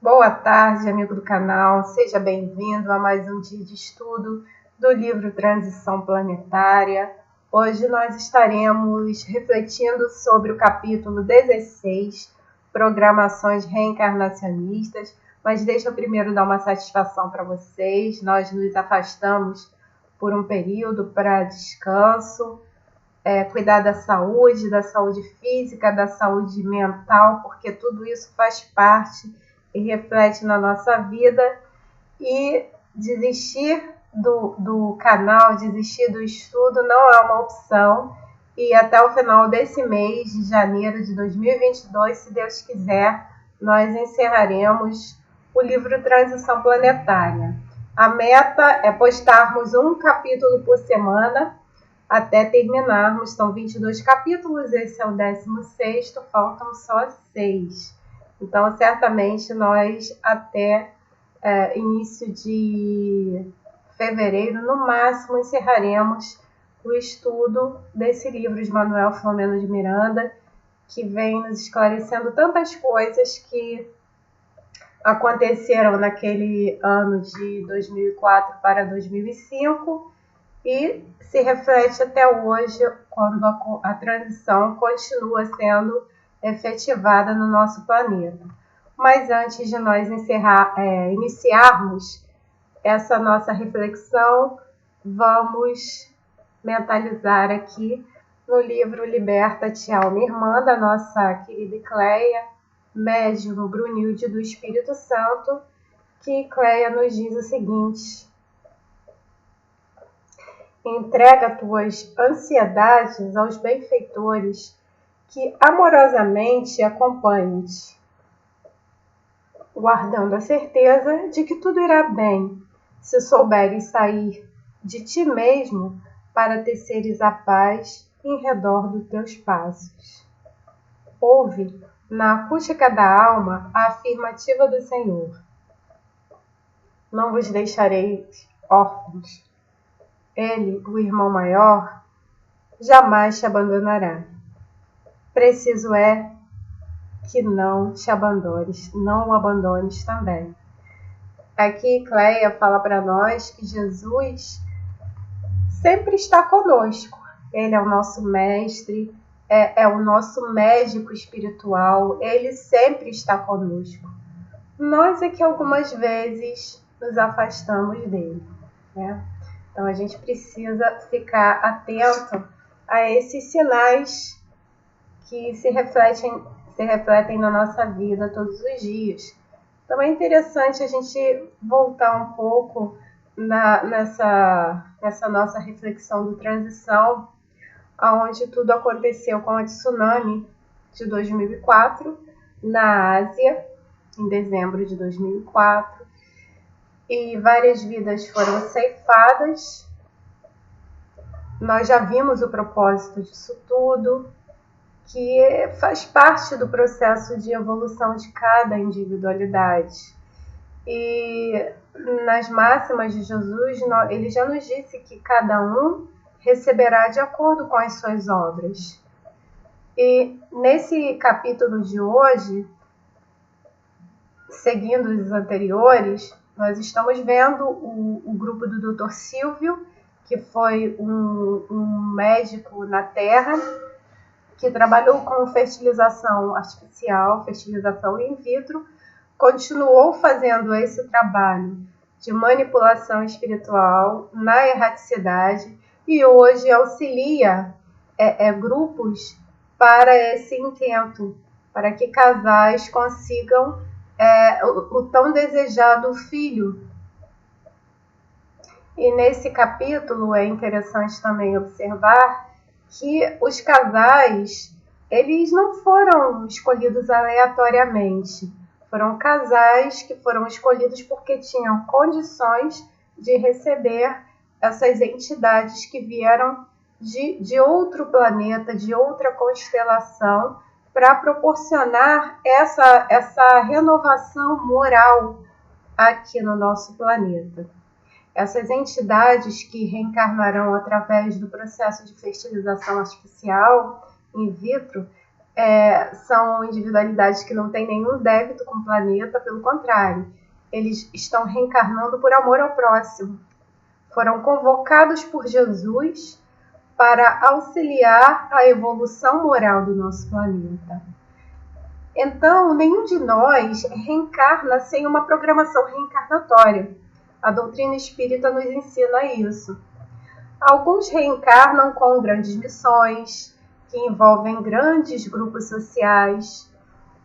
Boa tarde, amigo do canal. Seja bem-vindo a mais um dia de estudo do livro Transição Planetária. Hoje nós estaremos refletindo sobre o capítulo 16, Programações Reencarnacionistas, mas deixa eu primeiro dar uma satisfação para vocês. Nós nos afastamos por um período para descanso, cuidar da saúde física, da saúde mental, porque tudo isso faz parte e reflete na nossa vida. E desistir do canal, desistir do estudo não é uma opção. E até o final desse mês de janeiro de 2022, se Deus quiser, nós encerraremos o livro Transição Planetária. A meta é postarmos um capítulo por semana até terminarmos. São 22 capítulos, esse é o 16º, faltam só 6. Então, certamente, nós até início de fevereiro, no máximo, encerraremos o estudo desse livro de Manuel Filomeno de Miranda, que vem nos esclarecendo tantas coisas que aconteceram naquele ano de 2004 para 2005 e se reflete até hoje, quando a transição continua sendo efetivada no nosso planeta. Mas antes de nós iniciarmos essa nossa reflexão, vamos mentalizar aqui no livro Liberta-te, Alma Irmã, da nossa querida Cleia, médium Brunilde do Espírito Santo, que Cleia nos diz o seguinte: entrega tuas ansiedades aos benfeitores que amorosamente acompanhem-te, guardando a certeza de que tudo irá bem, se souberes sair de ti mesmo para teceres a paz em redor dos teus passos. Ouve, na acústica da alma, a afirmativa do Senhor: não vos deixarei órfãos. Ele, o irmão maior, jamais te abandonará. Preciso é que não te abandones, não o abandones também. Aqui Cleia fala para nós que Jesus sempre está conosco. Ele é o nosso mestre, é o nosso médico espiritual, ele sempre está conosco. Nós é que algumas vezes nos afastamos dele, né? Então a gente precisa ficar atento a esses sinais que se refletem na nossa vida todos os dias. Então é interessante a gente voltar um pouco nessa nossa reflexão do transição, onde tudo aconteceu com a tsunami de 2004 na Ásia, em dezembro de 2004, e várias vidas foram ceifadas. Nós já vimos o propósito disso tudo, que faz parte do processo de evolução de cada individualidade. E nas máximas de Jesus, ele já nos disse que cada um receberá de acordo com as suas obras. E nesse capítulo de hoje, seguindo os anteriores, nós estamos vendo o grupo do Dr. Silvio, que foi um médico na Terra, que trabalhou com fertilização artificial, fertilização in vitro, continuou fazendo esse trabalho de manipulação espiritual na erraticidade e hoje auxilia grupos para esse intento, para que casais consigam o tão desejado filho. E nesse capítulo é interessante também observar que os casais, eles não foram escolhidos aleatoriamente. Foram casais que foram escolhidos porque tinham condições de receber essas entidades que vieram de outro planeta, de outra constelação, para proporcionar essa renovação moral aqui no nosso planeta. Essas entidades que reencarnarão através do processo de fertilização artificial in vitro, são individualidades que não têm nenhum débito com o planeta, pelo contrário, eles estão reencarnando por amor ao próximo. Foram convocados por Jesus para auxiliar a evolução moral do nosso planeta. Então, nenhum de nós reencarna sem uma programação reencarnatória. A doutrina espírita nos ensina isso. Alguns reencarnam com grandes missões, que envolvem grandes grupos sociais.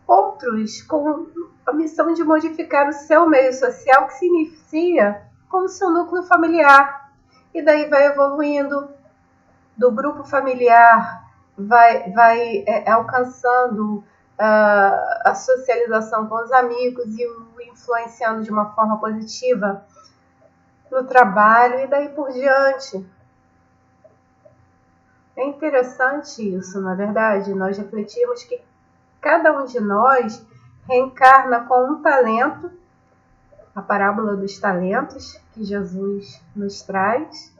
Outros com a missão de modificar o seu meio social, que se inicia com o seu núcleo familiar. E daí vai evoluindo do grupo familiar, vai alcançando a socialização com os amigos e o influenciando de uma forma positiva no trabalho e daí por diante. É interessante isso, na verdade. Nós refletimos que cada um de nós reencarna com um talento, a parábola dos talentos que Jesus nos traz,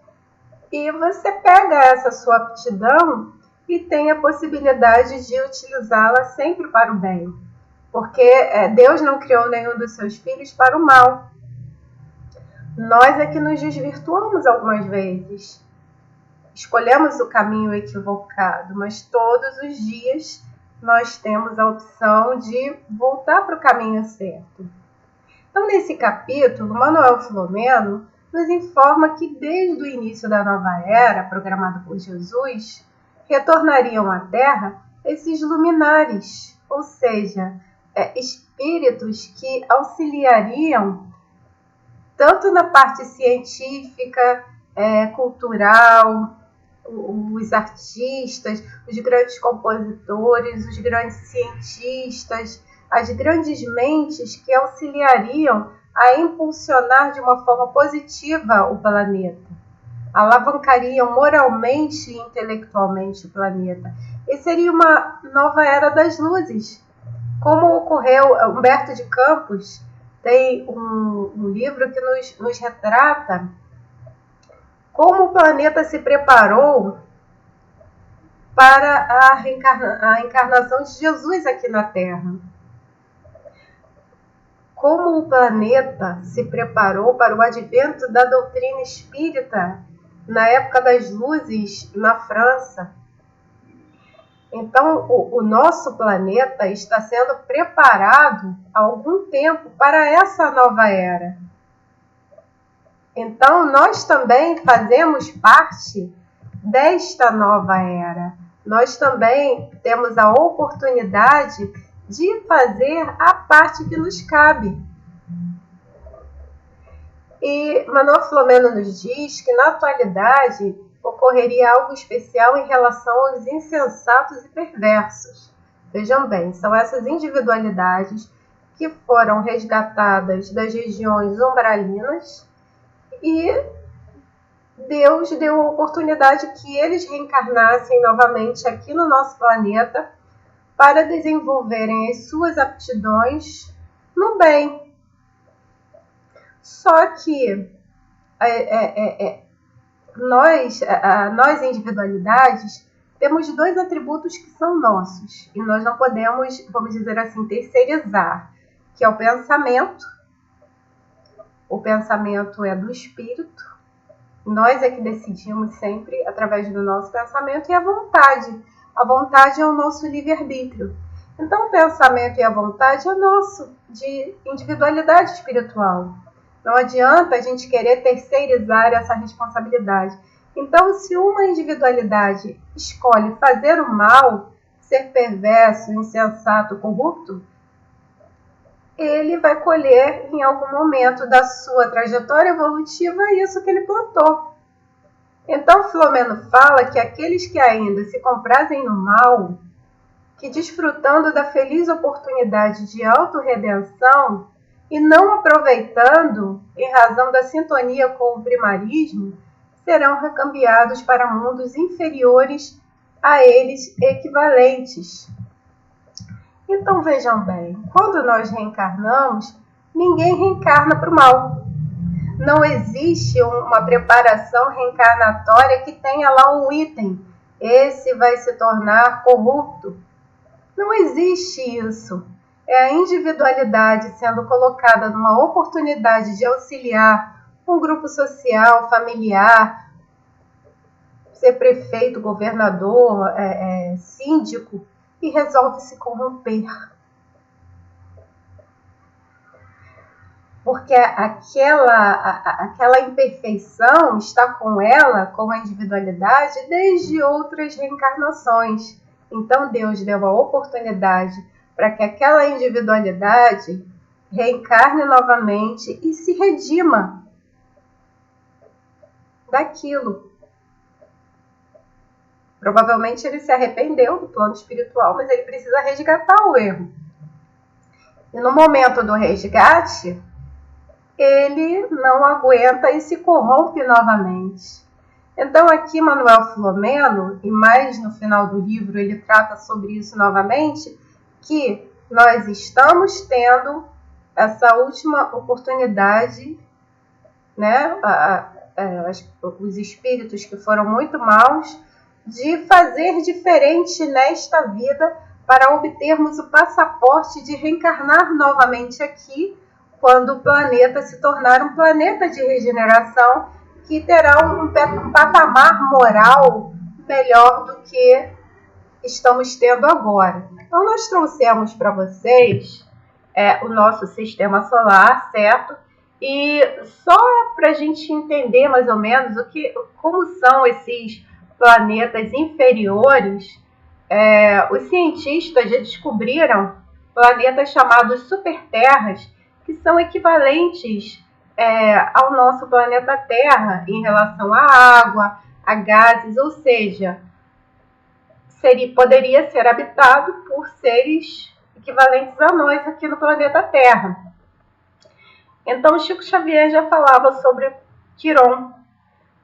e você pega essa sua aptidão e tem a possibilidade de utilizá-la sempre para o bem. Porque Deus não criou nenhum dos seus filhos para o mal. Nós é que nos desvirtuamos algumas vezes. Escolhemos o caminho equivocado, mas todos os dias nós temos a opção de voltar para o caminho certo. Então, nesse capítulo, Manuel Filomeno nos informa que desde o início da nova era, programada por Jesus, retornariam à Terra esses luminares, ou seja, espíritos que auxiliariam tanto na parte científica, cultural, os artistas, os grandes compositores, os grandes cientistas, as grandes mentes que auxiliariam a impulsionar de uma forma positiva o planeta, alavancariam moralmente e intelectualmente o planeta. E seria uma nova era das luzes. Como ocorreu, Humberto de Campos tem um livro que nos retrata como o planeta se preparou para a encarnação de Jesus aqui na Terra. Como o planeta se preparou para o advento da doutrina espírita na época das luzes na França. Então, o nosso planeta está sendo preparado há algum tempo para essa nova era. Então, nós também fazemos parte desta nova era. Nós também temos a oportunidade de fazer a parte que nos cabe. E Manuel Filomeno nos diz que, na atualidade, ocorreria algo especial em relação aos insensatos e perversos. Vejam bem, são essas individualidades que foram resgatadas das regiões umbralinas e Deus deu a oportunidade que eles reencarnassem novamente aqui no nosso planeta para desenvolverem as suas aptidões no bem. Só que nós individualidades, temos dois atributos que são nossos e nós não podemos, vamos dizer assim, terceirizar, que é o pensamento. O pensamento é do espírito, nós é que decidimos sempre através do nosso pensamento, e a vontade. A vontade é o nosso livre-arbítrio. Então, o pensamento e a vontade é nosso, de individualidade espiritual. Não adianta a gente querer terceirizar essa responsabilidade. Então, se uma individualidade escolhe fazer o mal, ser perverso, insensato, corrupto, ele vai colher em algum momento da sua trajetória evolutiva isso que ele plantou. Então, Filomeno fala que aqueles que ainda se comprazem no mal, que desfrutando da feliz oportunidade de autorredenção e não aproveitando em razão da sintonia com o primarismo, serão recambiados para mundos inferiores a eles equivalentes. Então vejam bem, quando nós reencarnamos, ninguém reencarna para o mal. Não existe uma preparação reencarnatória que tenha lá um item. Esse vai se tornar corrupto. Não existe isso. É a individualidade sendo colocada numa oportunidade de auxiliar um grupo social, familiar, ser prefeito, governador, síndico, e resolve se corromper. Porque aquela imperfeição está com ela, com a individualidade, desde outras reencarnações. Então Deus deu a oportunidade para que aquela individualidade reencarne novamente e se redima daquilo. Provavelmente ele se arrependeu do plano espiritual, mas ele precisa resgatar o erro. E no momento do resgate, ele não aguenta e se corrompe novamente. Então aqui Manuel Filomeno, e mais no final do livro ele trata sobre isso novamente, que nós estamos tendo essa última oportunidade, né, os espíritos que foram muito maus, de fazer diferente nesta vida para obtermos o passaporte de reencarnar novamente aqui, quando o planeta se tornar um planeta de regeneração que terá um patamar moral melhor do que estamos tendo agora. Então nós trouxemos para vocês o nosso sistema solar, certo? E só para a gente entender mais ou menos como são esses planetas inferiores, os cientistas já descobriram planetas chamados superterras, que são equivalentes ao nosso planeta Terra em relação à água, a gases, ou seja, poderia ser habitado por seres equivalentes a nós aqui no planeta Terra. Então, Chico Xavier já falava sobre Quiron,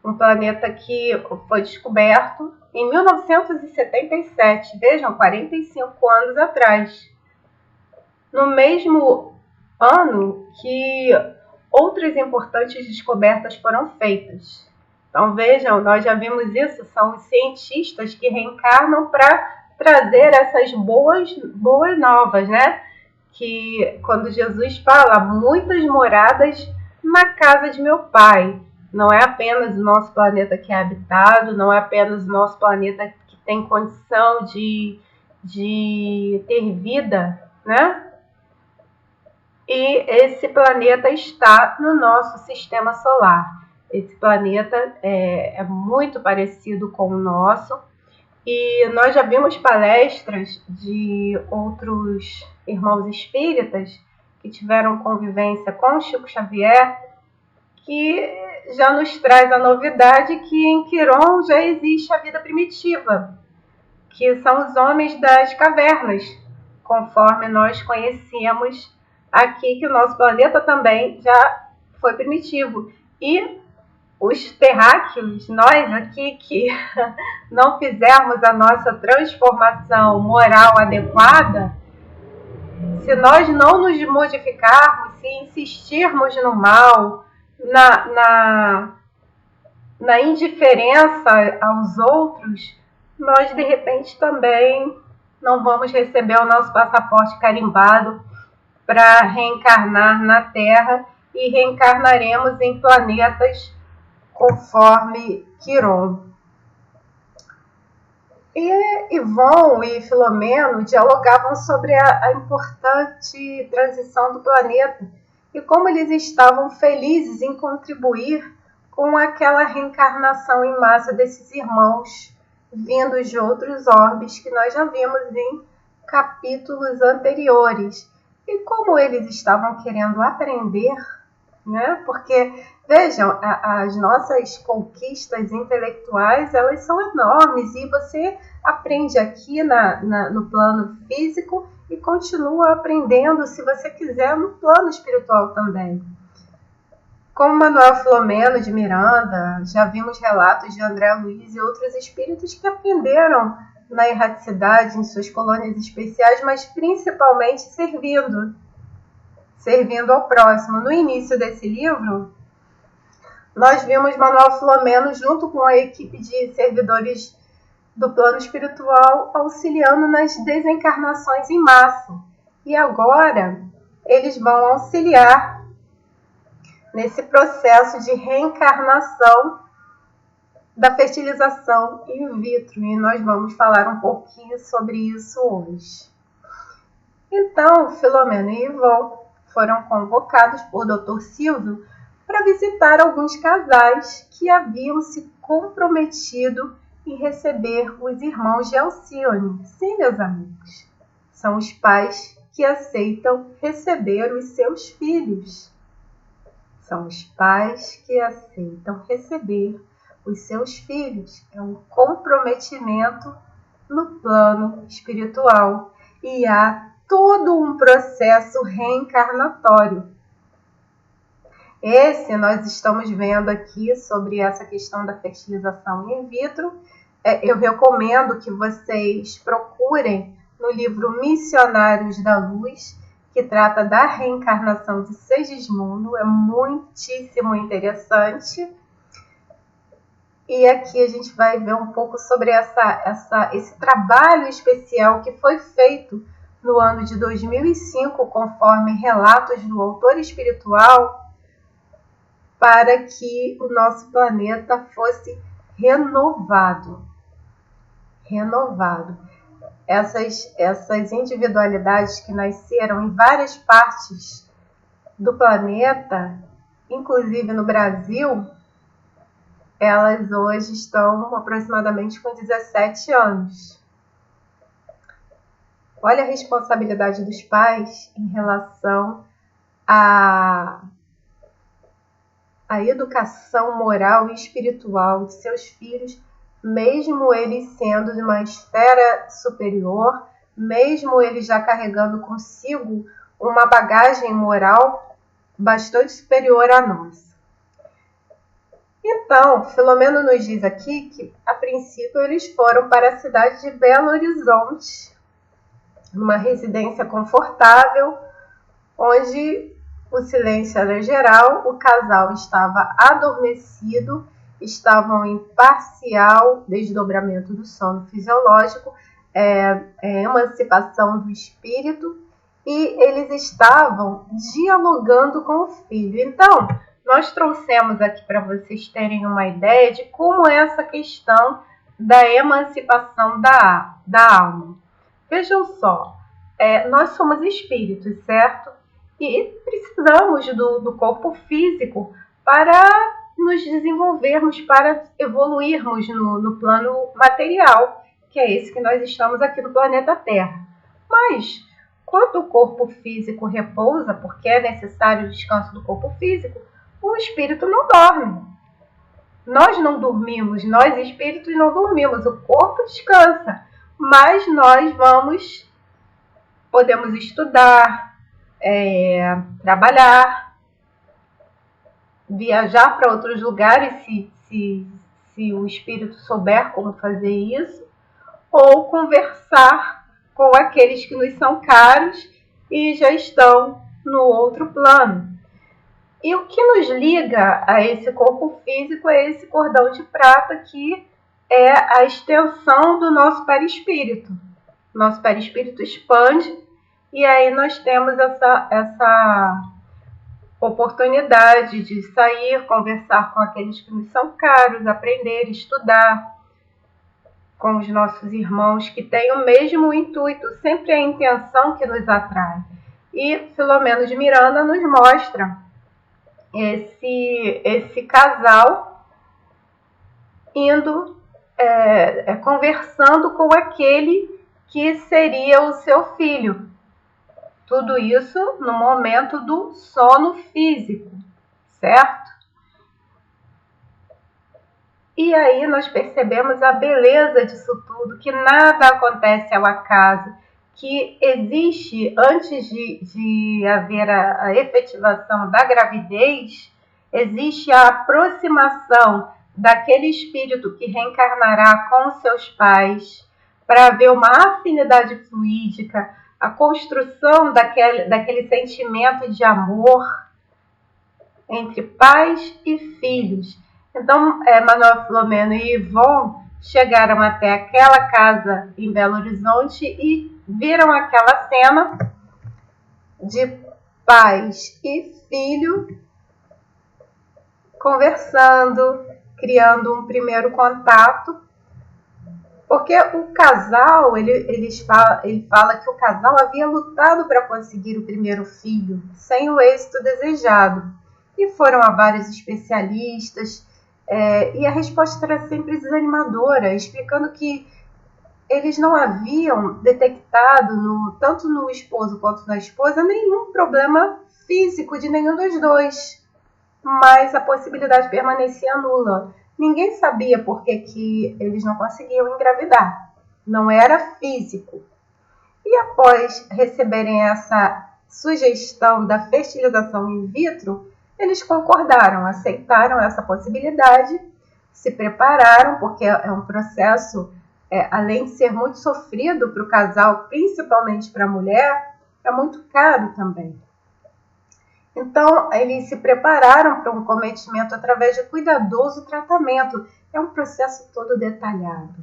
um planeta que foi descoberto em 1977, vejam, 45 anos atrás. No mesmo ano que outras importantes descobertas foram feitas. Então vejam, nós já vimos isso, são os cientistas que reencarnam para trazer essas boas novas, né? Que quando Jesus fala, muitas moradas na casa de meu Pai. Não é apenas o nosso planeta que é habitado, não é apenas o nosso planeta que tem condição de ter vida, né? E esse planeta está no nosso sistema solar. Esse planeta é muito parecido com o nosso. E nós já vimos palestras de outros irmãos espíritas que tiveram convivência com Chico Xavier, que já nos traz a novidade que em Quiron já existe a vida primitiva, que são os homens das cavernas, conforme nós conhecemos aqui, que o nosso planeta também já foi primitivo. E os terráqueos, nós aqui que não fizermos a nossa transformação moral adequada, se nós não nos modificarmos, se insistirmos no mal, na indiferença aos outros, nós de repente também não vamos receber o nosso passaporte carimbado para reencarnar na Terra, e reencarnaremos em planetas conforme Quiron. E Ivon e Filomeno dialogavam sobre a importante transição do planeta e como eles estavam felizes em contribuir com aquela reencarnação em massa desses irmãos vindos de outros orbes que nós já vimos em capítulos anteriores. E como eles estavam querendo aprender, né? Porque, vejam, as nossas conquistas intelectuais, elas são enormes e você aprende aqui no plano físico e continua aprendendo, se você quiser, no plano espiritual também. Como Manuel Filomeno de Miranda, já vimos relatos de André Luiz e outros espíritos que aprenderam na erraticidade, em suas colônias especiais, mas principalmente servindo ao próximo. No início desse livro, nós vimos Manuel Filomeno junto com a equipe de servidores do plano espiritual, auxiliando nas desencarnações em massa. E agora eles vão auxiliar nesse processo de reencarnação da fertilização in vitro. E nós vamos falar um pouquinho sobre isso hoje. Então, Filomena e Yvon foram convocados por Dr. Silvio para visitar alguns casais que haviam se comprometido em receber os irmãos de Alcione. Sim, meus amigos, são os pais que aceitam receber os seus filhos. São os pais que aceitam receber os seus filhos. É um comprometimento no plano espiritual e há todo um processo reencarnatório. Esse nós estamos vendo aqui sobre essa questão da fertilização in vitro. Eu recomendo que vocês procurem no livro Missionários da Luz, que trata da reencarnação de Segismundo. É muitíssimo interessante. E aqui a gente vai ver um pouco sobre esse trabalho especial que foi feito no ano de 2005, conforme relatos do autor espiritual, para que o nosso planeta fosse renovado. Essas individualidades que nasceram em várias partes do planeta, inclusive no Brasil, elas hoje estão aproximadamente com 17 anos. Olha a responsabilidade dos pais em relação à educação moral e espiritual de seus filhos, mesmo eles sendo de uma esfera superior, mesmo eles já carregando consigo uma bagagem moral bastante superior à nossa. Então, Filomeno nos diz aqui que, a princípio, eles foram para a cidade de Belo Horizonte, numa residência confortável, onde o silêncio era geral, o casal estava adormecido, estavam em parcial desdobramento do sono fisiológico, emancipação do espírito, e eles estavam dialogando com o filho. Então, nós trouxemos aqui para vocês terem uma ideia de como é essa questão da emancipação da alma. Vejam só, nós somos espíritos, certo? E precisamos do corpo físico para nos desenvolvermos, para evoluirmos no plano material, que é esse que nós estamos aqui no planeta Terra. Mas, quando o corpo físico repousa, porque é necessário o descanso do corpo físico, o espírito não dorme. Nós não dormimos, nós espíritos não dormimos, o corpo descansa, mas nós podemos estudar, trabalhar, viajar para outros lugares, se o espírito souber como fazer isso, ou conversar com aqueles que nos são caros e já estão no outro plano. E o que nos liga a esse corpo físico é esse cordão de prata, que é a extensão do nosso perispírito. Nosso perispírito expande e aí nós temos essa oportunidade de sair, conversar com aqueles que nos são caros, aprender, estudar com os nossos irmãos que têm o mesmo intuito, sempre a intenção que nos atrai. E Filomeno de Miranda nos mostra esse casal indo, conversando com aquele que seria o seu filho. Tudo isso no momento do sono físico, certo? E aí nós percebemos a beleza disso tudo, que nada acontece ao acaso, que existe, antes de haver a efetivação da gravidez, existe a aproximação daquele espírito que reencarnará com seus pais para haver uma afinidade fluídica, a construção daquele sentimento de amor entre pais e filhos. Então, Manuel Filomeno e Yvon chegaram até aquela casa em Belo Horizonte e viram aquela cena de pais e filho conversando, criando um primeiro contato, porque o casal, ele fala que o casal havia lutado para conseguir o primeiro filho, sem o êxito desejado, e foram a vários especialistas, e a resposta era sempre desanimadora, explicando que eles não haviam detectado, tanto no esposo quanto na esposa, nenhum problema físico de nenhum dos dois, mas a possibilidade permanecia nula. Ninguém sabia por que eles não conseguiam engravidar. Não era físico. E após receberem essa sugestão da fertilização in vitro, eles concordaram, aceitaram essa possibilidade, se prepararam, porque é um processo, além de ser muito sofrido para o casal, principalmente para a mulher, é muito caro também. Então, eles se prepararam para um cometimento através de cuidadoso tratamento. É um processo todo detalhado.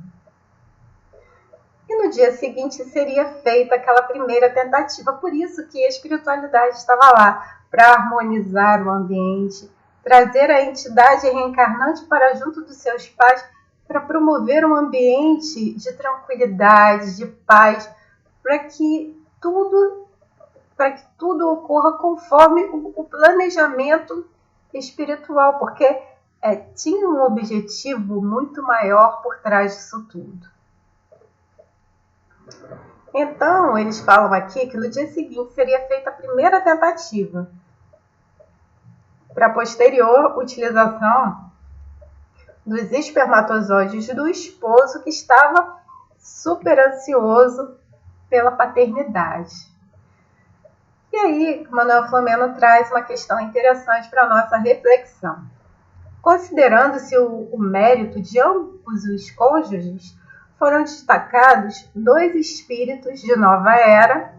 E no dia seguinte seria feita aquela primeira tentativa. Por isso que a espiritualidade estava lá, para harmonizar o ambiente, trazer a entidade reencarnante para junto dos seus pais, para promover um ambiente de tranquilidade, de paz, para que tudo ocorra conforme o planejamento espiritual, porque tinha um objetivo muito maior por trás disso tudo. Então, eles falam aqui que no dia seguinte seria feita a primeira tentativa, para a posterior utilização dos espermatozoides do esposo, que estava super ansioso pela paternidade. E aí, Manuel Flomeno traz uma questão interessante para a nossa reflexão. Considerando-se o mérito de ambos os cônjuges, foram destacados 2 espíritos de nova era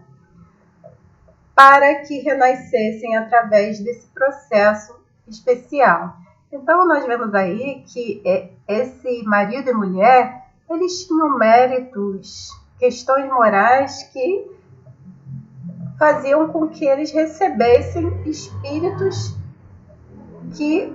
para que renascessem através desse processo especial. Então, nós vemos aí que esse marido e mulher, eles tinham méritos, questões morais que faziam com que eles recebessem espíritos que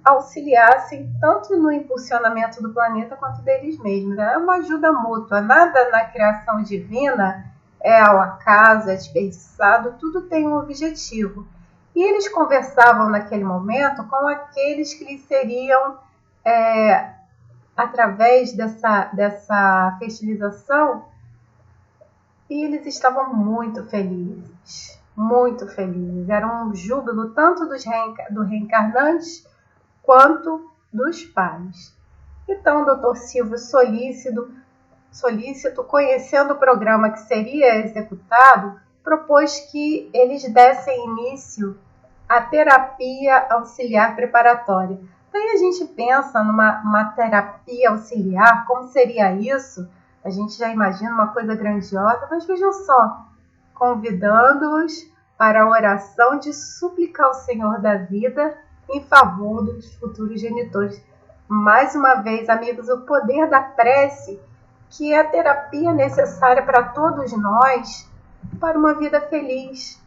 auxiliassem tanto no impulsionamento do planeta quanto deles mesmos. É uma ajuda mútua. Nada na criação divina é ao acaso, é desperdiçado, tudo tem um objetivo. E eles conversavam naquele momento com aqueles que lhes seriam, através dessa fertilização, e eles estavam muito felizes, muito felizes. Era um júbilo tanto do reencarnante quanto dos pais. Então, o Dr. Silvio solícito, conhecendo o programa que seria executado, propôs que eles dessem início à terapia auxiliar preparatória. Daí a gente pensa numa terapia auxiliar, como seria isso? A gente já imagina uma coisa grandiosa, mas vejam só, convidando-os para a oração de suplicar ao Senhor da vida em favor dos futuros genitores. Mais uma vez, amigos, o poder da prece, que é a terapia necessária para todos nós, para uma vida feliz.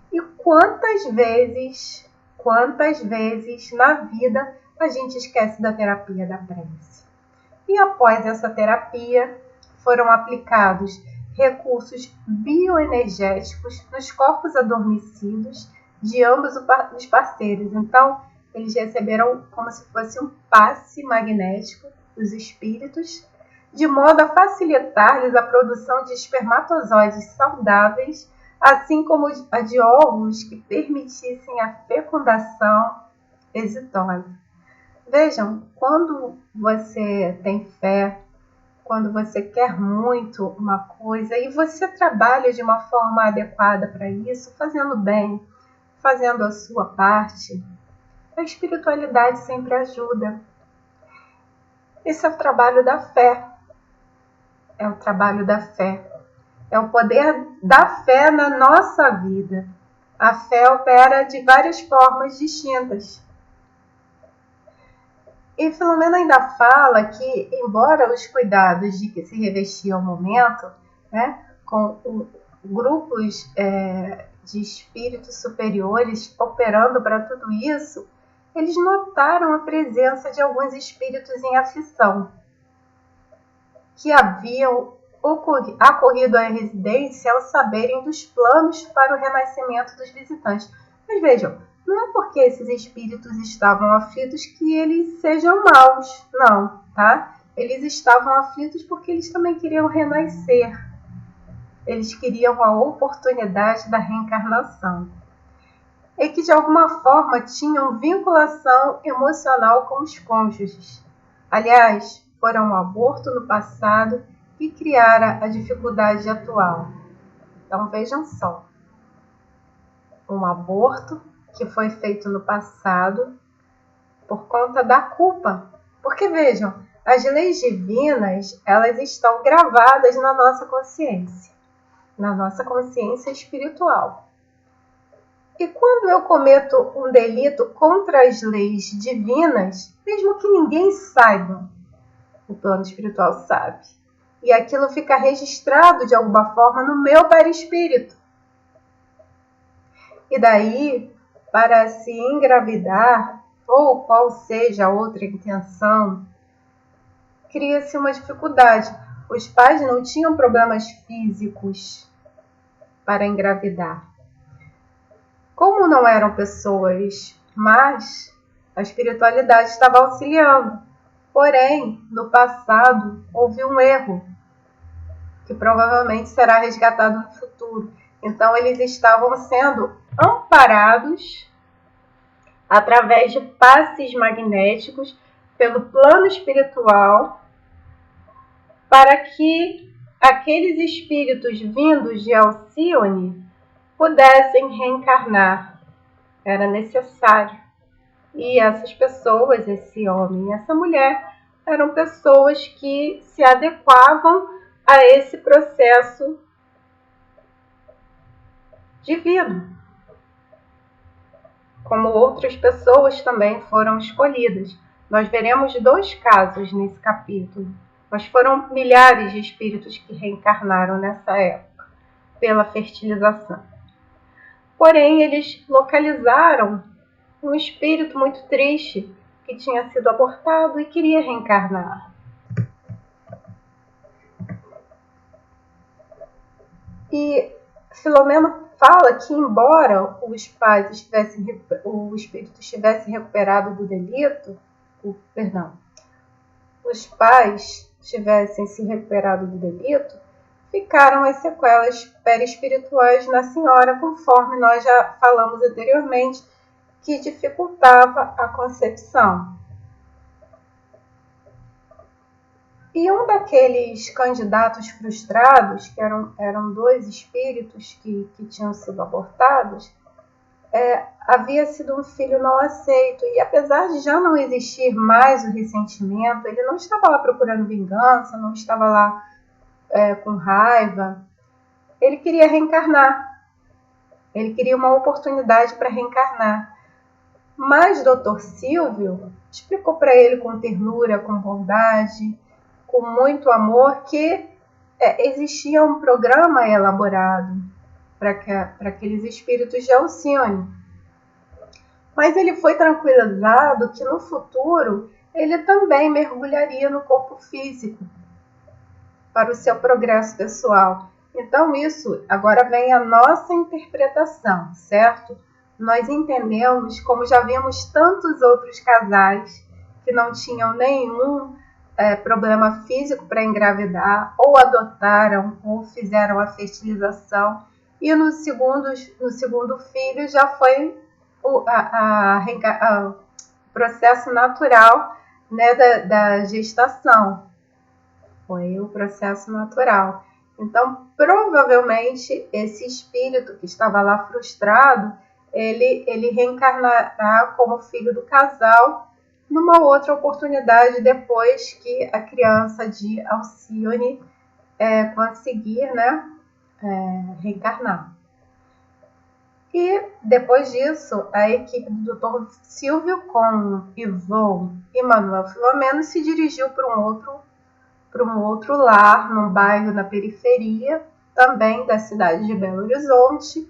E quantas vezes na vida a gente esquece da terapia da prece? E após essa terapia, foram aplicados recursos bioenergéticos nos corpos adormecidos de ambos os parceiros. Então, eles receberam como se fosse um passe magnético dos espíritos, de modo a facilitar-lhes a produção de espermatozoides saudáveis, assim como a de óvulos que permitissem a fecundação exitosa. Vejam, quando você tem fé, quando você quer muito uma coisa e você trabalha de uma forma adequada para isso, fazendo bem, fazendo a sua parte, a espiritualidade sempre ajuda. Esse é o trabalho da fé. É o trabalho da fé. É o poder da fé na nossa vida. A fé opera de várias formas distintas. E Filomena ainda fala que, embora os cuidados de que se revestia ao momento, né, com grupos de espíritos superiores operando para tudo isso, eles notaram a presença de alguns espíritos em aflição, que haviam acorrido à residência ao saberem dos planos para o renascimento dos visitantes. Mas vejam, não é porque esses espíritos estavam aflitos que eles sejam maus, não, tá? Eles estavam aflitos porque eles também queriam renascer. Eles queriam a oportunidade da reencarnação. E que de alguma forma tinham vinculação emocional com os cônjuges. Aliás, foram um aborto no passado que criara a dificuldade atual. Então vejam só, um aborto que foi feito no passado por conta da culpa. Porque vejam, as leis divinas, elas estão gravadas na nossa consciência espiritual. E quando eu cometo um delito contra as leis divinas, mesmo que ninguém saiba, o plano espiritual sabe. E aquilo fica registrado de alguma forma no meu perispírito. E daí, para se engravidar, ou qual seja a outra intenção, cria-se uma dificuldade. Os pais não tinham problemas físicos para engravidar. Como não eram pessoas más, a espiritualidade estava auxiliando. Porém, no passado, houve um erro, que provavelmente será resgatado no futuro. Então, eles estavam sendo amparados através de passes magnéticos pelo plano espiritual para que aqueles espíritos vindos de Alcione pudessem reencarnar. Era necessário. E essas pessoas, esse homem e essa mulher, eram pessoas que se adequavam a esse processo divino. Como outras pessoas também foram escolhidas. Nós veremos 2 casos nesse capítulo. Mas foram milhares de espíritos que reencarnaram nessa época, pela fertilização. Porém, eles localizaram um espírito muito triste que tinha sido abortado e queria reencarnar. E Filomena fala que, embora o espírito estivesse recuperado do delito, os pais tivessem se recuperado do delito, ficaram as sequelas perispirituais na senhora, conforme nós já falamos anteriormente, que dificultava a concepção. E um daqueles candidatos frustrados, que eram 2 espíritos que tinham sido abortados, havia sido um filho não aceito. E apesar de já não existir mais o ressentimento, ele não estava lá procurando vingança, não estava lá com raiva. Ele queria reencarnar. Ele queria uma oportunidade para reencarnar. Mas Dr. Silvio explicou para ele com ternura, com bondade, com muito amor, que existia um programa elaborado para aqueles espíritos de Alcione. Mas ele foi tranquilizado que no futuro ele também mergulharia no corpo físico para o seu progresso pessoal. Então isso, agora vem a nossa interpretação, certo? Nós entendemos, como já vimos tantos outros casais que não tinham nenhum problema físico para engravidar, ou adotaram, ou fizeram a fertilização, e no segundo filho já foi o processo natural, né, da gestação. Foi o processo natural. Então, provavelmente, esse espírito que estava lá frustrado, ele reencarnará como filho do casal numa outra oportunidade depois que a criança de Alcione conseguir, né, reencarnar. E depois disso, a equipe do Dr. Silvio com Yvon e Manuel Filomeno se dirigiu para um outro lar, num bairro na periferia, também da cidade de Belo Horizonte.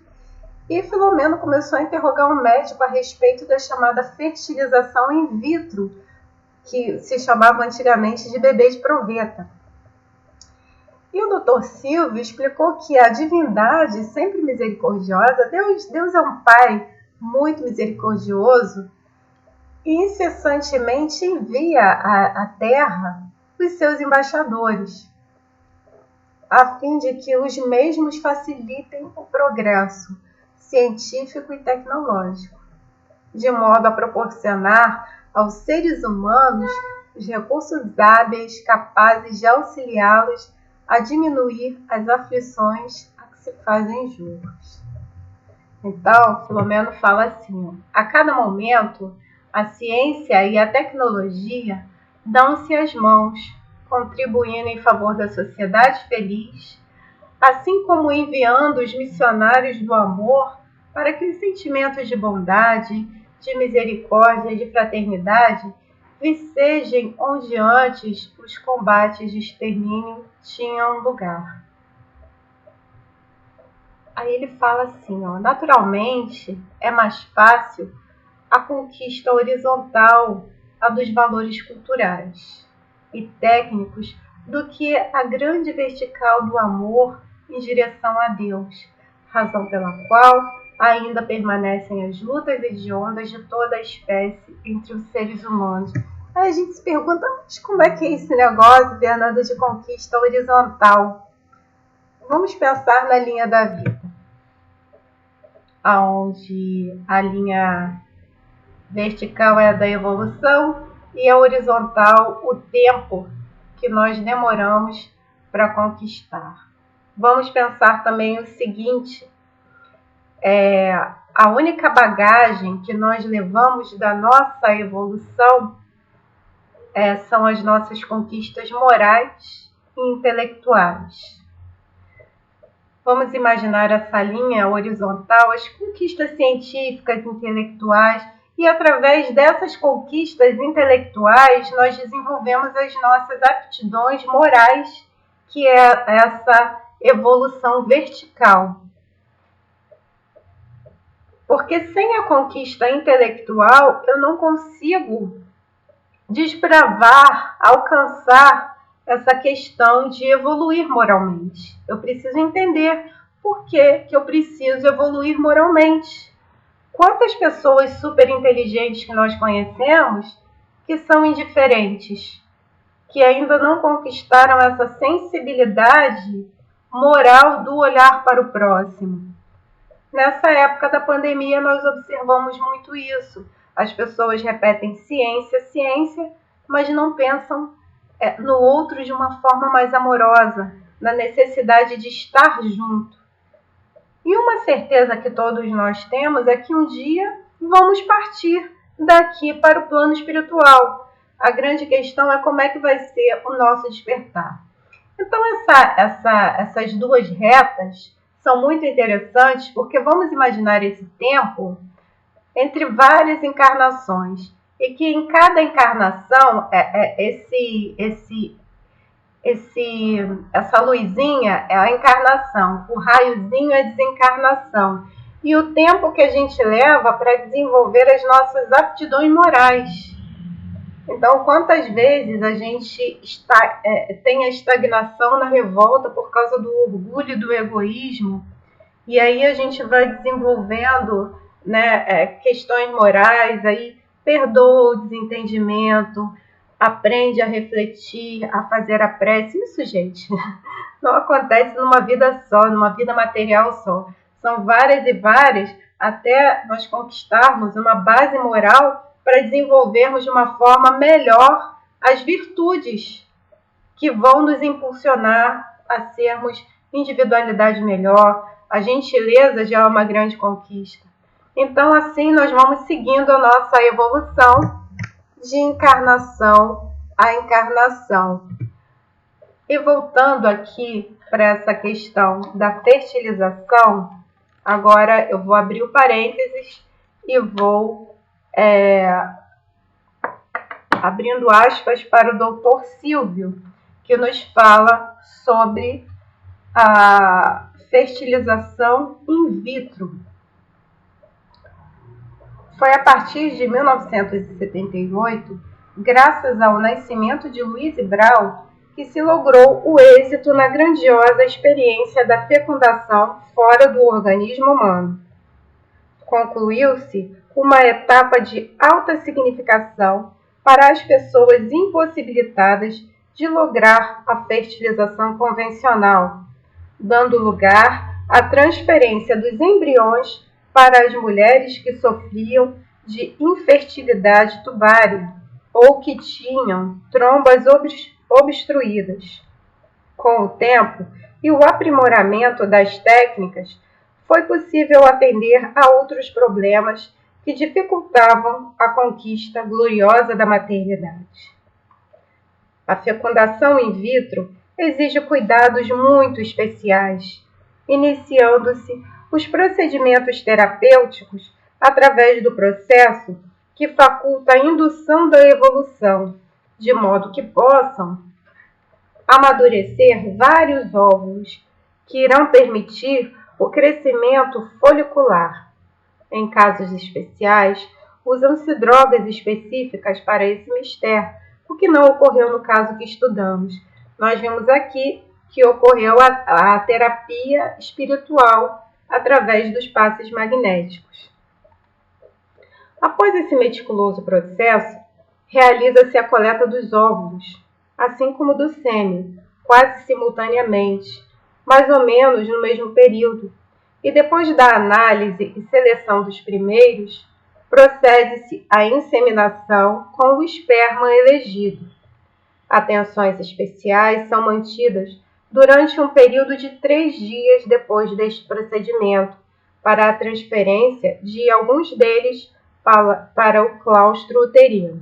E Filomeno começou a interrogar um médico a respeito da chamada fertilização in vitro, que se chamava antigamente de bebê de proveta. E o Dr. Silvio explicou que a divindade, sempre misericordiosa, Deus é um Pai muito misericordioso e incessantemente envia à Terra os seus embaixadores, a fim de que os mesmos facilitem o progresso científico e tecnológico, de modo a proporcionar aos seres humanos os recursos hábeis capazes de auxiliá-los a diminuir as aflições a que se fazem jus. Então, Filomeno fala assim: a cada momento, a ciência e a tecnologia dão-se as mãos, contribuindo em favor da sociedade feliz, assim como enviando os missionários do amor para que os sentimentos de bondade, de misericórdia e de fraternidade vicejem onde antes os combates de extermínio tinham lugar. Aí ele fala assim, naturalmente é mais fácil a conquista horizontal, a dos valores culturais e técnicos, do que a grande vertical do amor em direção a Deus, razão pela qual ainda permanecem as lutas hediondas de toda a espécie entre os seres humanos. Aí a gente se pergunta, mas como é que é esse negócio, Fernanda, de conquista horizontal? Vamos pensar na linha da vida, onde a linha vertical é a da evolução e a horizontal o tempo que nós demoramos para conquistar. Vamos pensar também o seguinte, a única bagagem que nós levamos da nossa evolução são as nossas conquistas morais e intelectuais. Vamos imaginar essa linha horizontal, as conquistas científicas, intelectuais, e através dessas conquistas intelectuais nós desenvolvemos as nossas aptidões morais, que é essa evolução vertical. Porque sem a conquista intelectual eu não consigo desbravar, alcançar essa questão de evoluir moralmente. Eu preciso entender por que eu preciso evoluir moralmente. Quantas pessoas super inteligentes que nós conhecemos que são indiferentes, que ainda não conquistaram essa sensibilidade moral do olhar para o próximo? Nessa época da pandemia nós observamos muito isso. As pessoas repetem ciência, ciência, mas não pensam no outro de uma forma mais amorosa, na necessidade de estar junto. E uma certeza que todos nós temos é que um dia vamos partir daqui para o plano espiritual. A grande questão é como é que vai ser o nosso despertar. Então essas duas retas são muito interessantes, porque vamos imaginar esse tempo entre várias encarnações, e que em cada encarnação essa luzinha é a encarnação, o raiozinho é a desencarnação, e o tempo que a gente leva para desenvolver as nossas aptidões morais. Então, quantas vezes a gente tem a estagnação na revolta por causa do orgulho e do egoísmo, e aí a gente vai desenvolvendo questões morais, aí perdoa o desentendimento, aprende a refletir, a fazer a prece. Isso, gente, não acontece numa vida só, numa vida material só. São várias e várias até nós conquistarmos uma base moral para desenvolvermos de uma forma melhor as virtudes que vão nos impulsionar a sermos individualidade melhor. A gentileza já é uma grande conquista. Então, assim, nós vamos seguindo a nossa evolução de encarnação a encarnação. E voltando aqui para essa questão da fertilização, Agora eu vou abrir o parênteses e vou abrindo aspas para o doutor Silvio, que nos fala sobre a fertilização in vitro. Foi a partir de 1978, graças ao nascimento de Louise Brown, que se logrou o êxito na grandiosa experiência da fecundação fora do organismo humano. Concluiu-se uma etapa de alta significação para as pessoas impossibilitadas de lograr a fertilização convencional, dando lugar à transferência dos embriões para as mulheres que sofriam de infertilidade tubária ou que tinham trombas obstruídas. Com o tempo e o aprimoramento das técnicas, foi possível atender a outros problemas que dificultavam a conquista gloriosa da maternidade. A fecundação in vitro exige cuidados muito especiais, iniciando-se os procedimentos terapêuticos através do processo que faculta a indução da evolução, de modo que possam amadurecer vários óvulos que irão permitir o crescimento folicular. Em casos especiais, usam-se drogas específicas para esse mistério, o que não ocorreu no caso que estudamos. Nós vimos aqui que ocorreu a terapia espiritual através dos passes magnéticos. Após esse meticuloso processo, realiza-se a coleta dos óvulos, assim como do sêmen, quase simultaneamente, mais ou menos no mesmo período, e depois da análise e seleção dos primeiros, procede-se à inseminação com o esperma elegido. Atenções especiais são mantidas durante um período de 3 dias depois deste procedimento, para a transferência de alguns deles para o claustro uterino.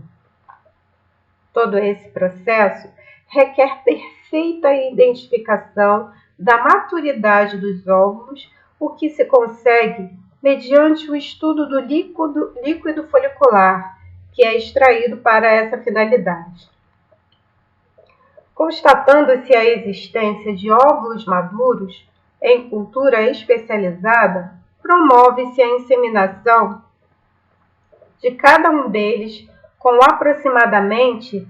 Todo esse processo requer perfeita identificação da maturidade dos óvulos, o que se consegue mediante o estudo do líquido folicular, que é extraído para essa finalidade. Constatando-se a existência de óvulos maduros em cultura especializada, promove-se a inseminação de cada um deles com aproximadamente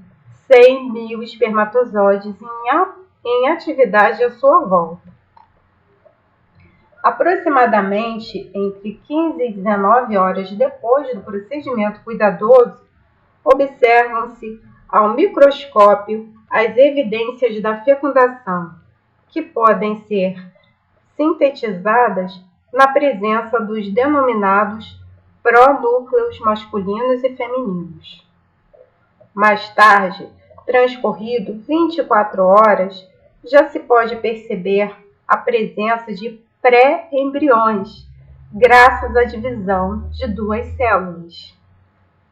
100.000 espermatozoides em atividade à sua volta. Aproximadamente entre 15 e 19 horas depois do procedimento cuidadoso, observam-se ao microscópio as evidências da fecundação, que podem ser sintetizadas na presença dos denominados pronúcleos masculinos e femininos. Mais tarde, transcorrido 24 horas, já se pode perceber a presença de pré-embriões, graças à divisão de 2 células.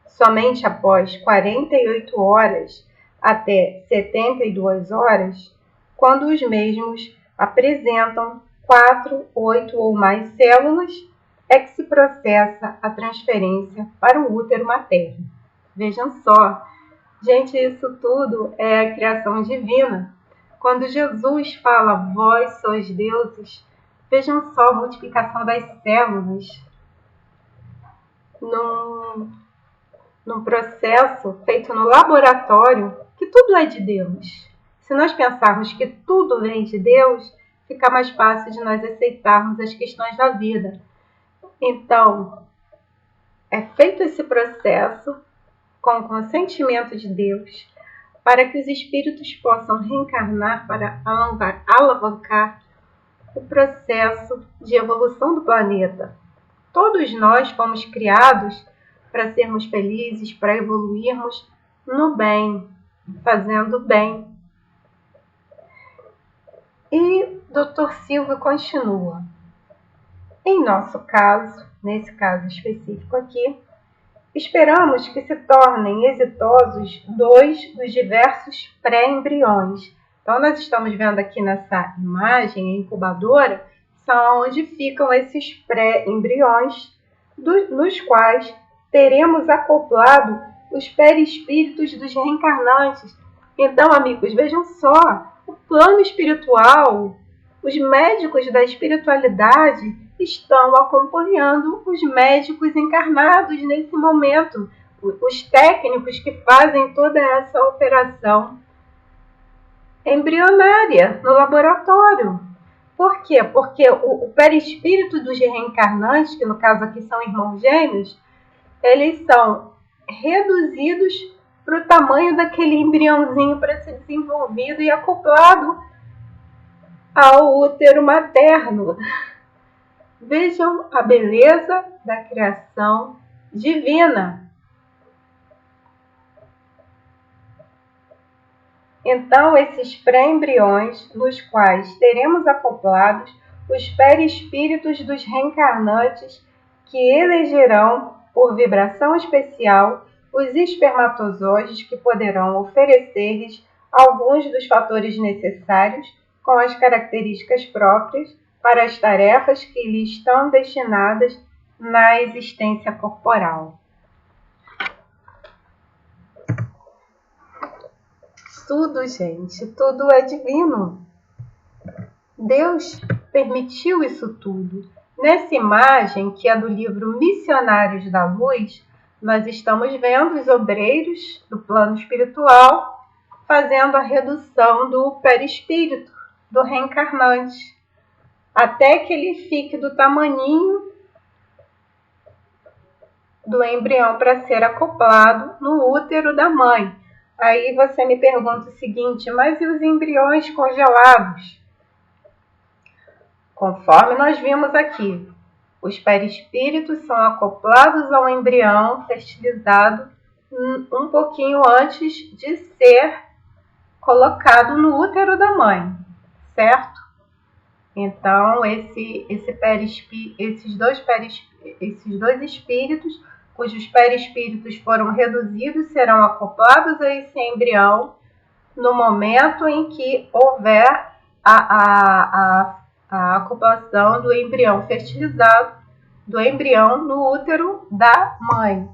Somente após 48 horas até 72 horas, quando os mesmos apresentam 4, 8 ou mais células, é que se processa a transferência para o útero materno. Vejam só, gente, isso tudo é a criação divina. Quando Jesus fala, vós sois deuses, vejam só a multiplicação das células num processo feito no laboratório, que tudo é de Deus. Se nós pensarmos que tudo vem de Deus, fica mais fácil de nós aceitarmos as questões da vida. Então, é feito esse processo com o consentimento de Deus, para que os espíritos possam reencarnar para alavancar o processo de evolução do planeta. Todos nós fomos criados para sermos felizes, para evoluirmos no bem, fazendo bem. E Dr. Silvio continua. Em nosso caso, nesse caso específico aqui, esperamos que se tornem exitosos 2 dos diversos pré-embriões. Então, nós estamos vendo aqui nessa imagem, a incubadora, são onde ficam esses pré-embriões, nos quais teremos acoplado os perispíritos dos reencarnantes. Então, amigos, vejam só, o plano espiritual, os médicos da espiritualidade estão acompanhando os médicos encarnados nesse momento, os técnicos que fazem toda essa operação embrionária no laboratório. Por quê? Porque o perispírito dos reencarnantes, que no caso aqui são irmãos gêmeos, eles são reduzidos para o tamanho daquele embriãozinho para ser desenvolvido e acoplado ao útero materno. Vejam a beleza da criação divina. Então, esses pré-embriões, nos quais teremos acoplados os perispíritos dos reencarnantes, que elegerão, por vibração especial, os espermatozoides que poderão oferecer-lhes alguns dos fatores necessários com as características próprias para as tarefas que lhes estão destinadas na existência corporal. Tudo, gente, tudo é divino. Deus permitiu isso tudo. Nessa imagem, que é do livro Missionários da Luz, nós estamos vendo os obreiros do plano espiritual fazendo a redução do perispírito, do reencarnante, até que ele fique do tamaninho do embrião para ser acoplado no útero da mãe. Aí você me pergunta o seguinte, mas e os embriões congelados? Conforme nós vimos aqui, os perispíritos são acoplados ao embrião fertilizado um pouquinho antes de ser colocado no útero da mãe, certo? Então, esses dois espíritos, cujos perispíritos foram reduzidos, serão acoplados a esse embrião no momento em que houver a acoplação do embrião fertilizado, do embrião no útero da mãe.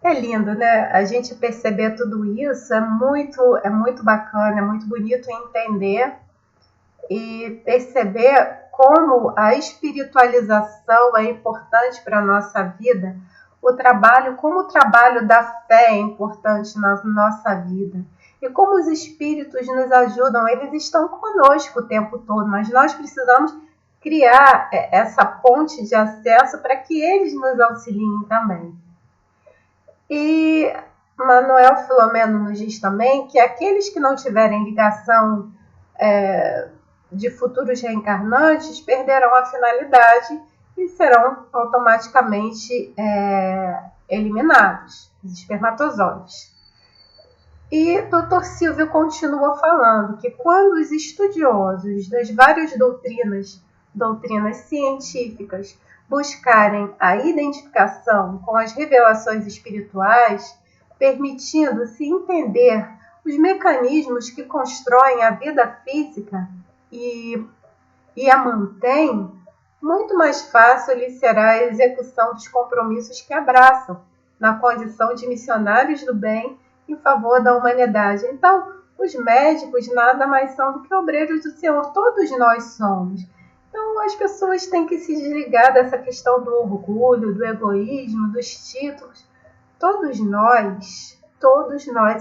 É lindo, né? A gente perceber tudo isso é muito bacana, é muito bonito entender e perceber como a espiritualização é importante para a nossa vida, como o trabalho da fé é importante na nossa vida. E como os espíritos nos ajudam, eles estão conosco o tempo todo, mas nós precisamos criar essa ponte de acesso para que eles nos auxiliem também. E Manuel Filomeno nos diz também que aqueles que não tiverem ligação de futuros reencarnantes perderão a finalidade e serão automaticamente eliminados, os espermatozoides. E Dr. Silvio continua falando que quando os estudiosos das várias doutrinas científicas, buscarem a identificação com as revelações espirituais, permitindo-se entender os mecanismos que constroem a vida física e a mantêm, muito mais fácil lhe será a execução dos compromissos que abraçam, na condição de missionários do bem em favor da humanidade. Então, os médicos nada mais são do que obreiros do Senhor, todos nós somos. Então, as pessoas têm que se desligar dessa questão do orgulho, do egoísmo, dos títulos. Todos nós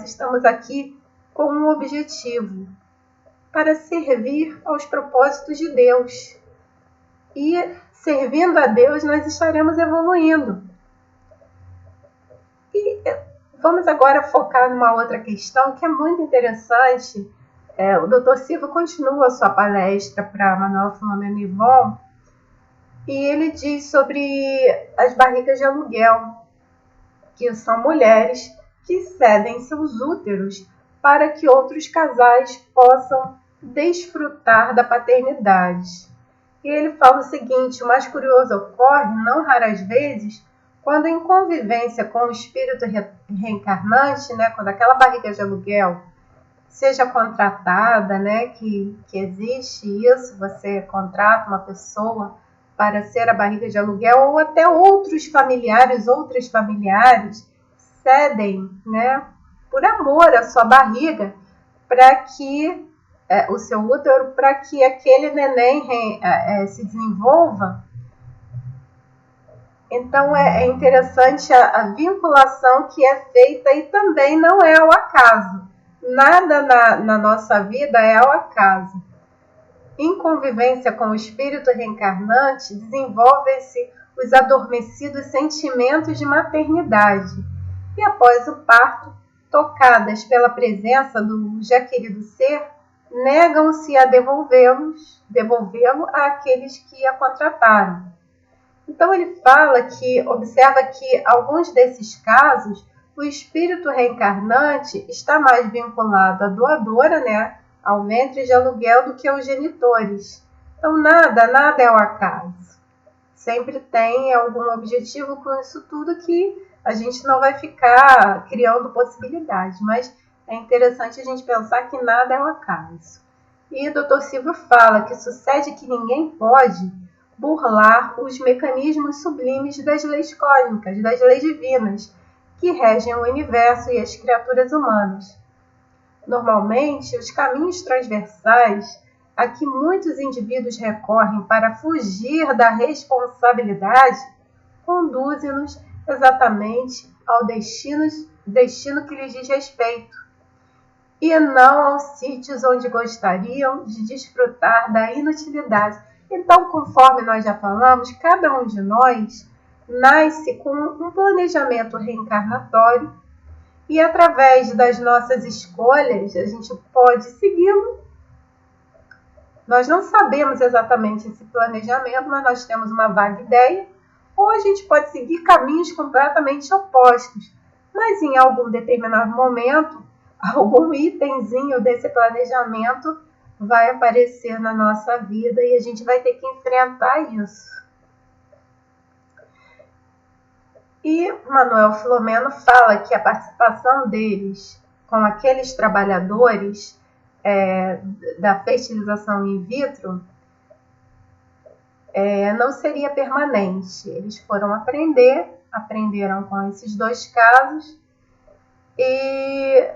estamos aqui com um objetivo, para servir aos propósitos de Deus. E, servindo a Deus, nós estaremos evoluindo. E vamos agora focar numa outra questão que é muito interessante. O Dr. Silvio continua a sua palestra para Manuel Filomeno Yvon e ele diz sobre as barrigas de aluguel, que são mulheres que cedem seus úteros para que outros casais possam desfrutar da paternidade. E ele fala o seguinte: o mais curioso ocorre, não raras vezes, quando em convivência com o espírito reencarnante, quando aquela barriga de aluguel seja contratada, né, que existe isso, você contrata uma pessoa para ser a barriga de aluguel, ou até outros familiares, outras familiares cedem, né, por amor à sua barriga, para que o seu útero, para que aquele neném se desenvolva. Então é interessante a vinculação que é feita, e também não é ao acaso. Nada na nossa vida é ao acaso. Em convivência com o espírito reencarnante, desenvolvem-se os adormecidos sentimentos de maternidade. E após o parto, tocadas pela presença do já querido ser, negam-se a devolvê-lo àqueles que a contrataram. Então ele observa que alguns desses casos, o espírito reencarnante está mais vinculado à doadora, né, ao ventre de aluguel, do que aos genitores. Então nada é ao acaso. Sempre tem algum objetivo com isso tudo, que a gente não vai ficar criando possibilidades, mas é interessante a gente pensar que nada é ao acaso. E o Dr. Silvio fala que sucede que ninguém pode burlar os mecanismos sublimes das leis cósmicas, das leis divinas, que regem o universo e as criaturas humanas. Normalmente, os caminhos transversais a que muitos indivíduos recorrem para fugir da responsabilidade conduzem-nos exatamente ao destino que lhes diz respeito, e não aos sítios onde gostariam de desfrutar da inutilidade. Então, conforme nós já falamos, cada um de nós nasce com um planejamento reencarnatório, e através das nossas escolhas a gente pode segui-lo. Nós não sabemos exatamente esse planejamento, mas nós temos uma vaga ideia, ou a gente pode seguir caminhos completamente opostos. Mas em algum determinado momento, algum itemzinho desse planejamento vai aparecer na nossa vida e a gente vai ter que enfrentar isso. E Manuel Filomeno fala que a participação deles com aqueles trabalhadores da fertilização in vitro não seria permanente. Eles foram aprenderam com esses dois casos, e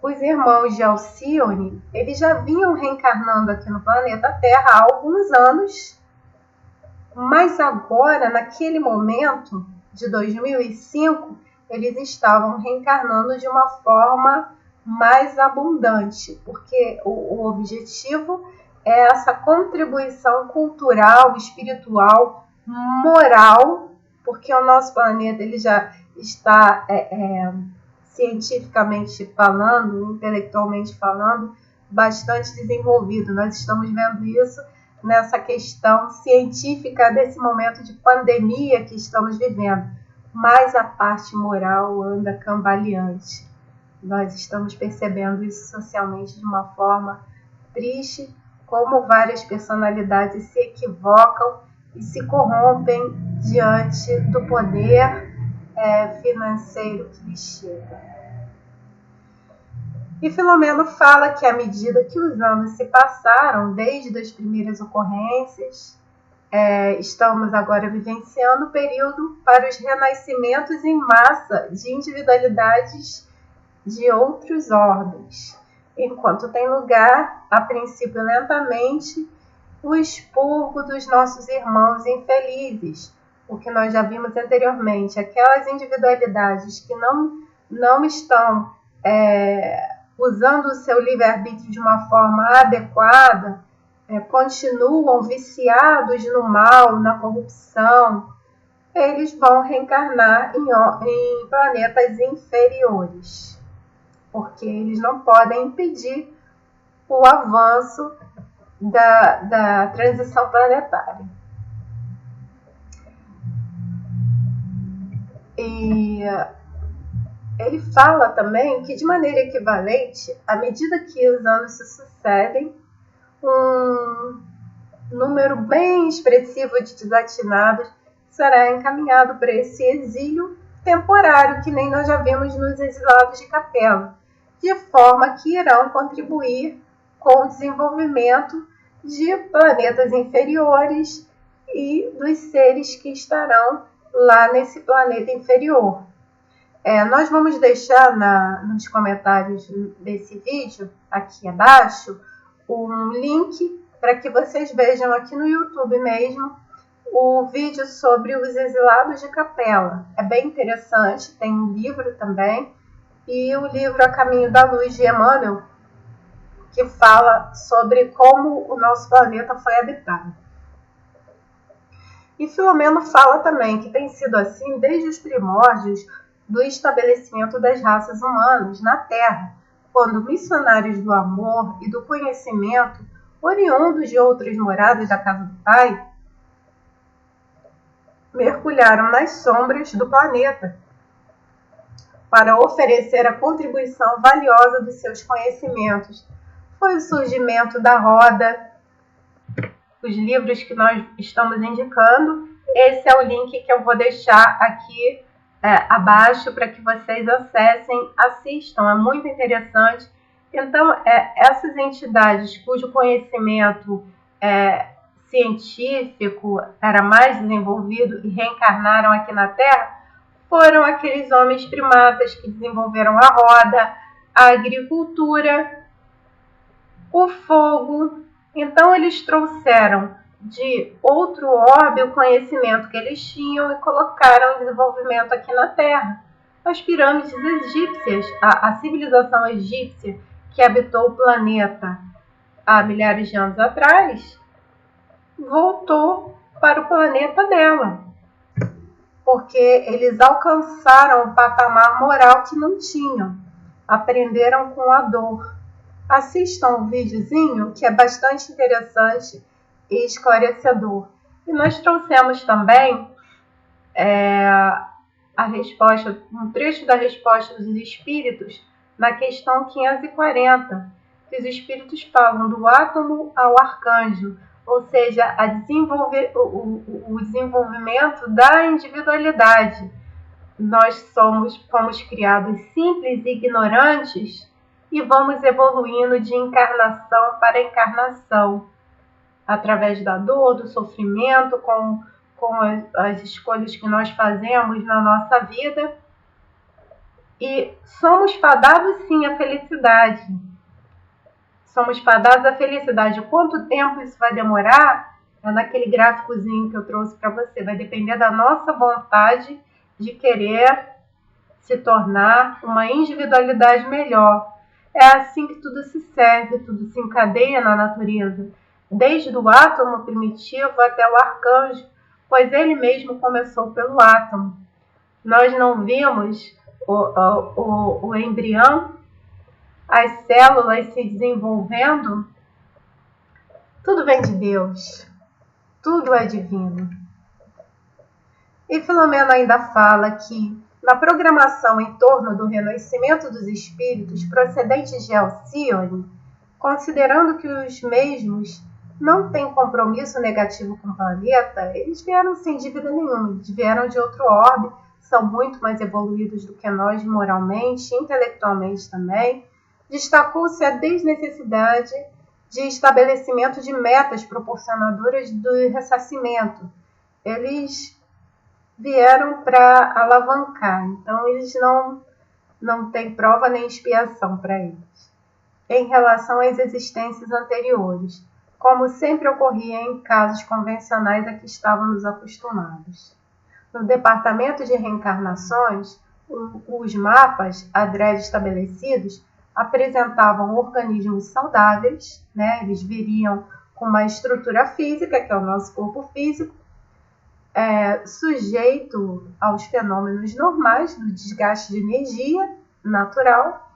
os irmãos de Alcione, eles já vinham reencarnando aqui no planeta Terra há alguns anos, mas agora, naquele momento de 2005, eles estavam reencarnando de uma forma mais abundante, porque o objetivo é essa contribuição cultural, espiritual, moral, porque o nosso planeta ele já está cientificamente falando, intelectualmente falando, bastante desenvolvido. Nós estamos vendo isso nessa questão científica desse momento de pandemia que estamos vivendo, mas a parte moral anda cambaleante. Nós estamos percebendo isso socialmente de uma forma triste, como várias personalidades se equivocam e se corrompem diante do poder financeiro que lhes chega. E Filomeno fala que à medida que os anos se passaram, desde as primeiras ocorrências, estamos agora vivenciando o período para os renascimentos em massa de individualidades de outros ordens, enquanto tem lugar, a princípio lentamente, o expurgo dos nossos irmãos infelizes, o que nós já vimos anteriormente, aquelas individualidades que não estão usando o seu livre-arbítrio de uma forma adequada, continuam viciados no mal, na corrupção, eles vão reencarnar em planetas inferiores, porque eles não podem impedir o avanço da transição planetária. E ele fala também que, de maneira equivalente, à medida que os anos se sucedem, um número bem expressivo de desatinados será encaminhado para esse exílio temporário, que nem nós já vimos nos exilados de Capela, de forma que irão contribuir com o desenvolvimento de planetas inferiores e dos seres que estarão lá nesse planeta inferior. Nós vamos deixar nos comentários desse vídeo, aqui abaixo, um link para que vocês vejam aqui no YouTube mesmo o vídeo sobre os exilados de Capela. É bem interessante, tem um livro também, e o livro A Caminho da Luz, de Emmanuel, que fala sobre como o nosso planeta foi habitado. E Filomeno fala também que tem sido assim desde os primórdios do estabelecimento das raças humanas na Terra, quando missionários do amor e do conhecimento, oriundos de outras moradas da casa do Pai, mergulharam nas sombras do planeta para oferecer a contribuição valiosa dos seus conhecimentos. Foi o surgimento da roda, os livros que nós estamos indicando. Esse é o link que eu vou deixar aqui abaixo para que vocês acessem, assistam, é muito interessante. Então, essas entidades cujo conhecimento científico era mais desenvolvido e reencarnaram aqui na Terra, foram aqueles homens primatas que desenvolveram a roda, a agricultura, o fogo. Então, eles trouxeram de outro orbe o conhecimento que eles tinham e colocaram em desenvolvimento aqui na Terra. As pirâmides egípcias, a civilização egípcia que habitou o planeta há milhares de anos atrás, voltou para o planeta dela, porque eles alcançaram um patamar moral que não tinham, aprenderam com a dor. Assistam um videozinho que é bastante interessante e esclarecedor. E nós trouxemos também a resposta, um trecho da resposta dos espíritos na questão 540, que os espíritos falam do átomo ao arcanjo, ou seja, o desenvolvimento da individualidade. Nós fomos criados simples e ignorantes e vamos evoluindo de encarnação para encarnação, através da dor, do sofrimento, com as escolhas que nós fazemos na nossa vida. E somos fadados sim à felicidade. Somos fadados à felicidade. Quanto tempo isso vai demorar? É naquele gráficozinho que eu trouxe para você. Vai depender da nossa vontade de querer se tornar uma individualidade melhor. É assim que tudo se serve, tudo se encadeia na natureza, desde o átomo primitivo até o arcanjo, pois ele mesmo começou pelo átomo. Nós não vimos o embrião, as células se desenvolvendo? Tudo vem de Deus, tudo é divino. E Filomeno ainda fala que, na programação em torno do renascimento dos espíritos procedentes de Alcione, considerando que os mesmos não têm compromisso negativo com o planeta, eles vieram sem dívida nenhuma, eles vieram de outro orbe, são muito mais evoluídos do que nós moralmente, intelectualmente também. Destacou-se a desnecessidade de estabelecimento de metas proporcionadoras do ressarcimento. Eles vieram para alavancar, então eles não têm prova nem expiação para eles, em relação às existências anteriores, como sempre ocorria em casos convencionais a que estávamos acostumados. No departamento de reencarnações, os mapas adrede estabelecidos apresentavam organismos saudáveis, né? Eles viriam com uma estrutura física, que é o nosso corpo físico, sujeito aos fenômenos normais do desgaste de energia natural,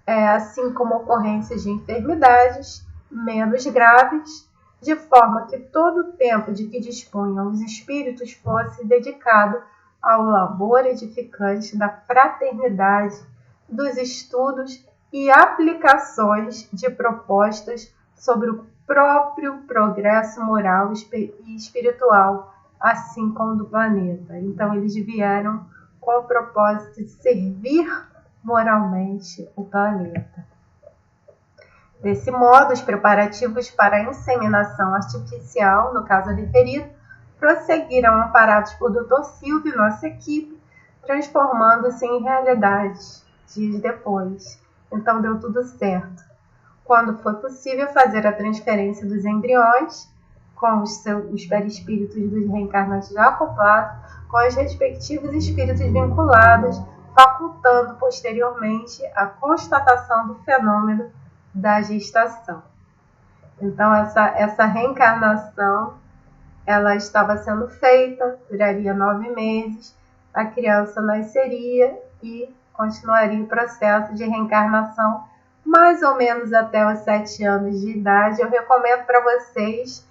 assim como ocorrências de enfermidades menos graves, de forma que todo o tempo de que dispunham os espíritos fosse dedicado ao labor edificante da fraternidade, dos estudos e aplicações de propostas sobre o próprio progresso moral e espiritual, assim como do planeta. Então, eles vieram com o propósito de servir moralmente o planeta. Desse modo, os preparativos para a inseminação artificial, no caso referido, prosseguiram amparados por Dr. Silvio e nossa equipe, transformando-se em realidade dias depois. Então deu tudo certo. Quando foi possível fazer a transferência dos embriões, com os perispíritos dos reencarnantes já acoplados, com os respectivos espíritos vinculados, facultando posteriormente a constatação do fenômeno da gestação. Então essa reencarnação ela estava sendo feita, duraria 9 meses, a criança nasceria e continuaria o processo de reencarnação mais ou menos até os 7 anos de idade. Eu recomendo para vocês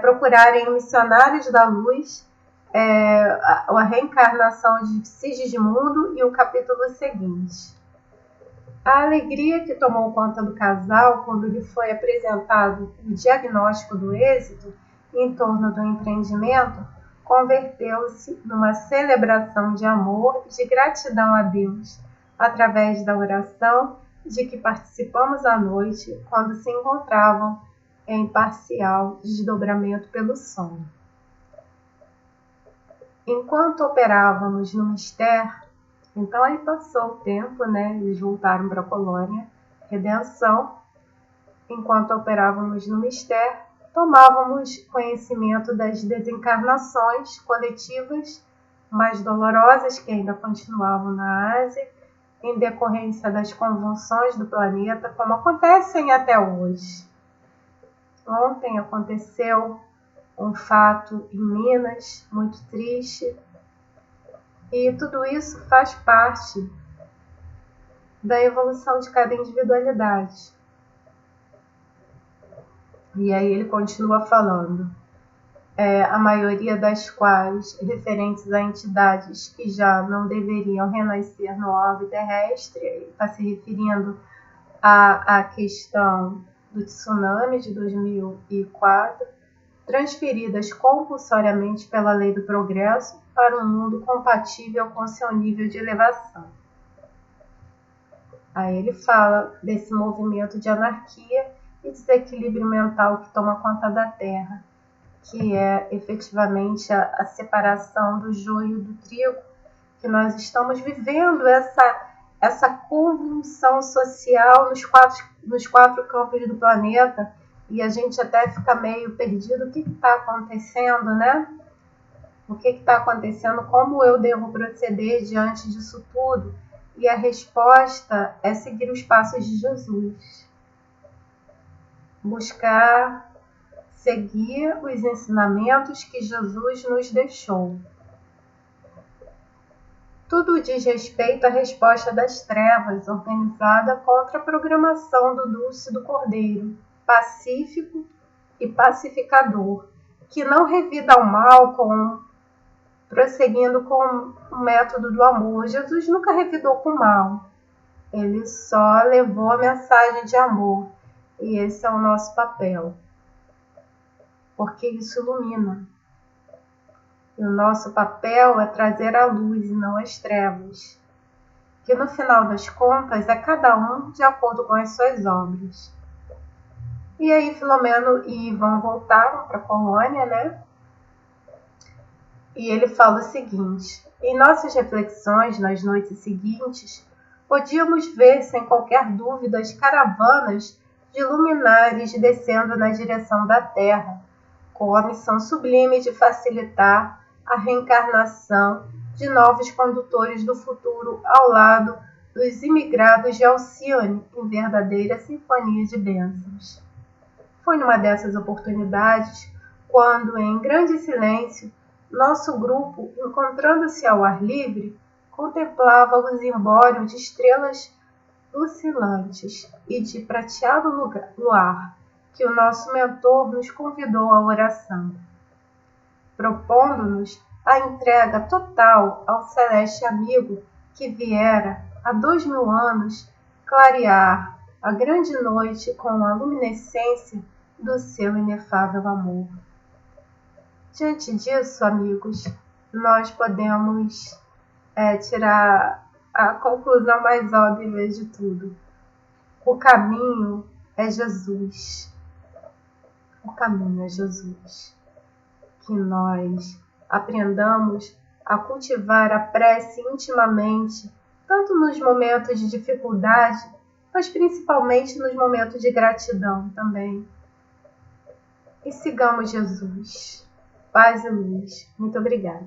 procurarem Missionários da Luz, a reencarnação de Sigismundo e o capítulo seguinte. A alegria que tomou conta do casal quando lhe foi apresentado o diagnóstico do êxito em torno do empreendimento converteu-se numa celebração de amor e de gratidão a Deus, através da oração de que participamos à noite quando se encontravam em parcial desdobramento pelo sono. Enquanto operávamos no mistério, então aí passou o tempo, eles voltaram para a colônia, redenção. Enquanto operávamos no mistério, tomávamos conhecimento das desencarnações coletivas mais dolorosas que ainda continuavam na Ásia, em decorrência das convulsões do planeta, como acontecem até hoje. Ontem aconteceu um fato em Minas, muito triste, e tudo isso faz parte da evolução de cada individualidade. E aí ele continua falando, a maioria das quais referentes a entidades que já não deveriam renascer no orbe terrestre. Ele está se referindo à questão do tsunami de 2004, transferidas compulsoriamente pela lei do progresso para um mundo compatível com seu nível de elevação. Aí ele fala desse movimento de anarquia e desequilíbrio mental que toma conta da Terra, que é efetivamente a separação do joio do trigo, que nós estamos vivendo essa convulsão social nos quatro campos do planeta, e a gente até fica meio perdido. O que está acontecendo, né? O que está acontecendo? Como eu devo proceder diante disso tudo? E a resposta é seguir os passos de Jesus. Buscar seguir os ensinamentos que Jesus nos deixou. Tudo diz respeito à resposta das trevas, organizada contra a programação do Dulce do Cordeiro, pacífico e pacificador, que não revida o mal prosseguindo com o método do amor. Jesus nunca revidou com o mal, ele só levou a mensagem de amor, e esse é o nosso papel, porque isso ilumina. E o nosso papel é trazer a luz e não as trevas, que no final das contas é cada um de acordo com as suas obras. E aí Filomeno e Ivan voltaram para a colônia, né? E ele fala o seguinte: em nossas reflexões nas noites seguintes, podíamos ver sem qualquer dúvida as caravanas de luminares descendo na direção da Terra, com a missão sublime de facilitar a reencarnação de novos condutores do futuro ao lado dos imigrados de Alcione, em verdadeira sinfonia de bênçãos. Foi numa dessas oportunidades, quando, em grande silêncio, nosso grupo, encontrando-se ao ar livre, contemplava o zimbório de estrelas lucilantes e de prateado luar, que o nosso mentor nos convidou à oração, propondo-nos a entrega total ao celeste amigo que viera há 2000 anos clarear a grande noite com a luminescência do seu inefável amor. Diante disso, amigos, nós podemos tirar a conclusão mais óbvia de tudo. O caminho é Jesus. O caminho é Jesus. Que nós aprendamos a cultivar a prece intimamente, tanto nos momentos de dificuldade, mas principalmente nos momentos de gratidão também. E sigamos Jesus. Paz e luz. Muito obrigada.